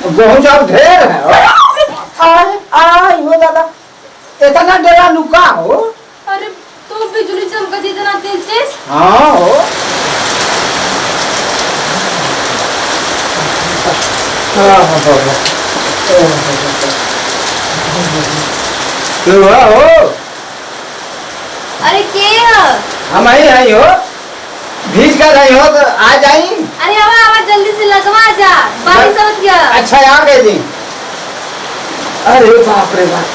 गेहूं चाउर ढेर है। आई हो दादा, इतना डेरा लुका हो। अरे तो बिजली चमकती इतना तेज तेज। हाँ हो। क्यों हो? अरे के है? हम आई हो, भीज कर आई हो तो आ जाई। अरे आवा जल्दी से लगवा जा, बारिश समझ गया। अच्छा आ गए जी। अरे बाप रे बाप।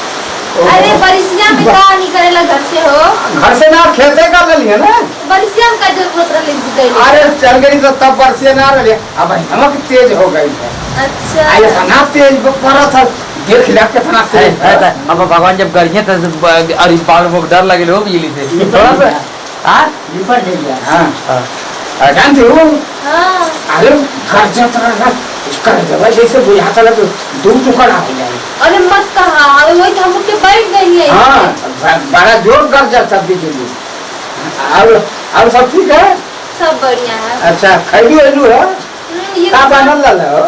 अरे बरिसिया में का नहीं करेला घर से हो? घर से ना खेते कर लिया ना। बरिसिया में का जरूरत रही? अरे चल गई तो तब बरसिया ना रही। अब नमक तेज हो गई है। अच्छा आये ना तेज पड़ा था, देख लिया कितना तेज है। अब भगवान जब करिए तो अरे बाल में डर लगे हो बिजली से थोड़ा सा। हाँ लिपट गया। हाँ जानते हो? हाँ। अरे घर जाता ना कर जब जैसे बुझाता लगे दूर टुकड़ा हो जाए। अरे मत कहा, वही तो हम उठ के बैठ गई है। हाँ बड़ा जोर कर जाता बिजली। अब सब ठीक है? सब बढ़िया है। अच्छा खैलू एलू है? ये का बनल रहा हो?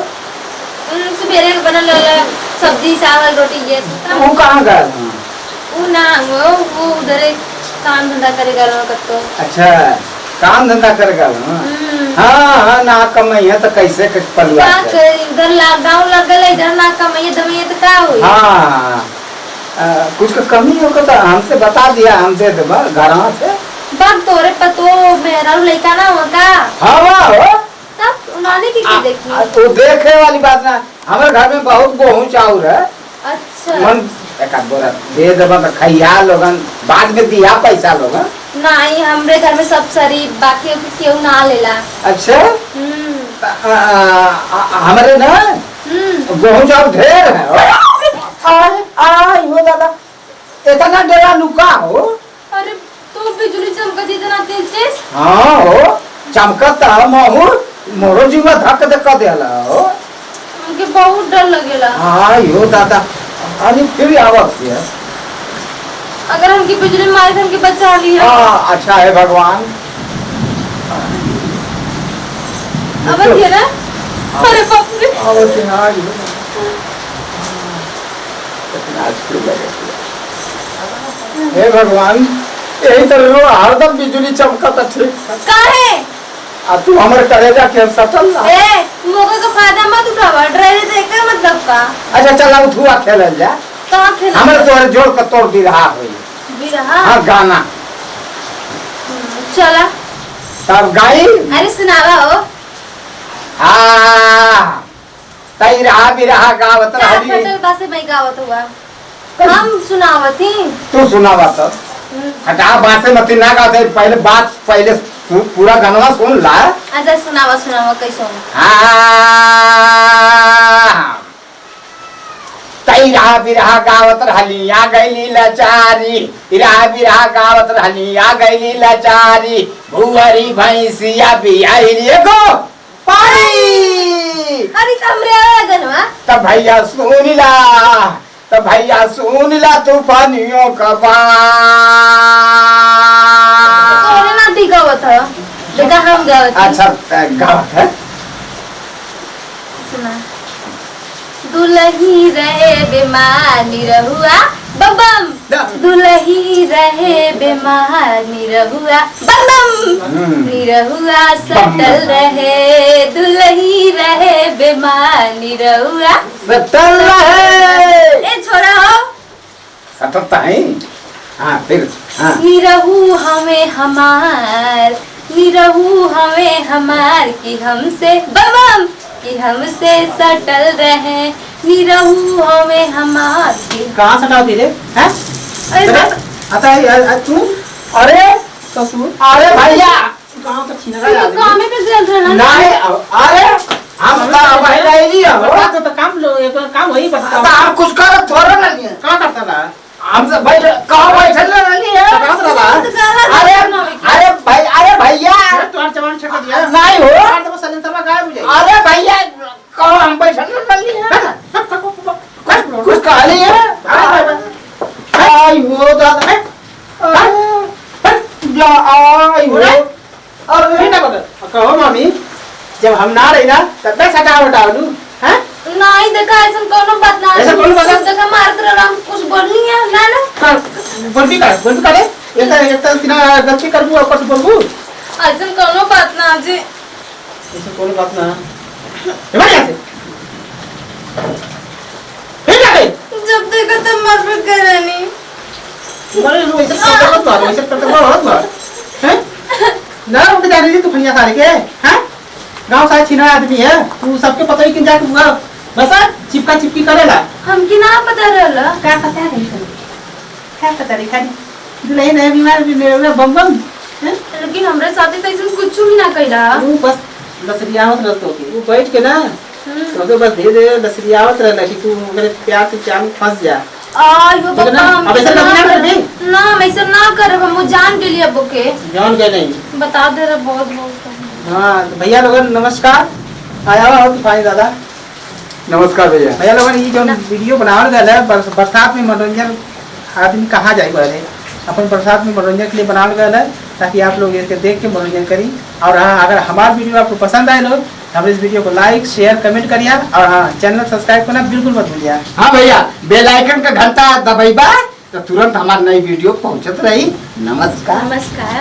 सवेरे बनल रहा सब्जी चावल रोटी ये। वो कहाँ गया? वो ना वो उधर काम धंधा करेगा कतो। अच्छा काम धंधा करेगा। हाँ हाँ ना कमाइए तो कैसे परिवार इधर लॉकडाउन लग गया, इधर ना कमाइए दमाइए तो क्या हुई? हाँ कुछ का कमी होगा तो हमसे बता दिया, हम दे देबा घर से। बात तोरे पतो मेरा लड़का ना होगा। हाँ वाह हो तब उन्होंने की देखी। तो देखे वाली बात ना, हमारे घर में बहुत गेहूं चाउर है। अच्छा मन एक बोरा दे देबा तो खैया लोगन, बाद में दिया पैसा लोगन। नहीं हमरे घर में सब शरीफ, बाकी क्यों ना लेला। अच्छा हमारे ना गेहूं चाउर ढेर है। आई हो दादा, इतना डेरा लुका हो। अरे तो बिजली चमकती इतना तेज तेज। हाँ हो चमकता मोरो जीवा धक धक देला हो। हमके बहुत डर लगेला। आई हो दादा, अरे फिर आवत है। अगर हमकी बिजली मारे तो हमके बचा लिया। अच्छा है भगवान। अब ये ना अरे बाप रे। आवत है आज कितना अच्छी लगे। हे भगवान यही तरह हरदम बिजली चमकता ठीक काहे? अब तू हमारे करेजा के सटल ना। ए मौके का फायदा मत उठावा, ड्राइवर देख मतलब का। अच्छा चल अब धुआ खेलल जा। कहां खेल? हमारे तोरे जोड़ के तोड़ दी रहा होई। बिरहा? हाँ गाना चला तब गाई। अरे सुनावा हो। हाँ तई रहा भी रहा गावत रही। फटल पासे मैं गावत हुआ, हम सुनावती। तू सुनावा तो हटा बातें मत ना गाते, पहले बात पहले पूरा गाना सुन ला। अच्छा सुनावा सुनावा कैसे हो? तई रहा बिरहा गावत रहली आ गईली लाचारी, रहा बिरहा गावत रहली आ गईली लाचारी, भुअरी भैंसिया बियाइली एगो पाई। अरे कमरे आया गनवा। तब भैया सुन ला, तब भैया सुन ला तूफानियों का कौन ना दी गावत है? बेटा हम गावत। अच्छा गावत है। सुना दुलही रहे बेमार निरहुआ बम दुलही रहे बेमार निरहुआ बम निरहुआ सटल रहे, दुलही रहे बेमार निरहुआ सटल रहे। ए छोड़ा हो सटता है। हाँ फिर हाँ। निरहु हमें हमार, निरहु हमें हमार कि हमसे बम कि हमसे सटल रहे, निरहु हमें हमार की। कहाँ सटाती रे? हैं? अरे तू अरे ससुर अरे भैया कहाँ तो छीना रहा है? काम पे गए थे ना? नहीं अरे हम तो भाई नहीं हो। तो काम लो एक काम वही बता। तो हम कुछ कर थोड़ा ना लिए। कहाँ करता था? हम सब भाई कहाँ बैठे ना लिए? अरे अरे भाई अरे भैया तुम्हारा जवान छका दिया नहीं हो। तो सलन सभा गायब हो जाए। अरे भैया कहाँ हम बैठे ना लिए? कुछ कहा नहीं है? आई हो दादा आई हो। अरे बेटा बता कहो मामी जब हम ना रही ना तब मैं सटा हटा लूं हैं? नहीं देखा ऐसा कोनो बात ना ऐसा कोनो बात ना? देखा मारत रहला हम कुछ बोलनी है ना ना बोलबी का रे एक तिना गलती करबू और कुछ बोलबू ऐसा कोनो बात ना जी ऐसा कोनो बात ना ए भाई ऐसे फिर क्या गई जब देखा तब मत करनी तुम्हारे लोग ऐसे करते मत मारो ऐसे करते मत मार हैं ना उठ जाने दी तू फनिया सारे के हैं गांव सारे छिना आदमी है तू सबके पता ही कि जा तू बस चिपका चिपकी करेला हमकी ना पता रहला क्या पता है क्या पता रे खाली दुल्हन है बीमार भी मेरे बम बम हैं लेकिन हमरे साथे तो ऐसा कुछ भी ना कइला तू बस लसरियावत रहतो के तू बैठ के ना तो बस धीरे धीरे लसरियावत रहना कि तू मेरे प्यार से चाल फंस जा आयो ठीक है ना? बाबा अब ऐसा करना कर दे ना हम ऐसा ना करब हम जान के लिए बोके जान के नहीं बता दे रहा बहुत बहुत हाँ तो भैया लोगन नमस्कार आया हुआ हो तूफानी दादा नमस्कार भैया। भैया लोगन ये जो वीडियो बनावल गया है बरसात में मनोरंजन आदमी कहाँ जाए बड़े अपन बरसात में मनोरंजन के लिए बनावल गया है ताकि आप लोग इसके देख के मनोरंजन करी और हाँ अगर हमारा वीडियो आपको पसंद आए लोग हमारे इस वीडियो को लाइक शेयर कमेंट करिए और हाँ चैनल सब्सक्राइब करना बिल्कुल मत भूलिए। हाँ भैया बेल आइकन का घंटा दबाइबा तो तुरंत हमारी नई वीडियो पहुंचत रही। नमस्कार। नमस्कार।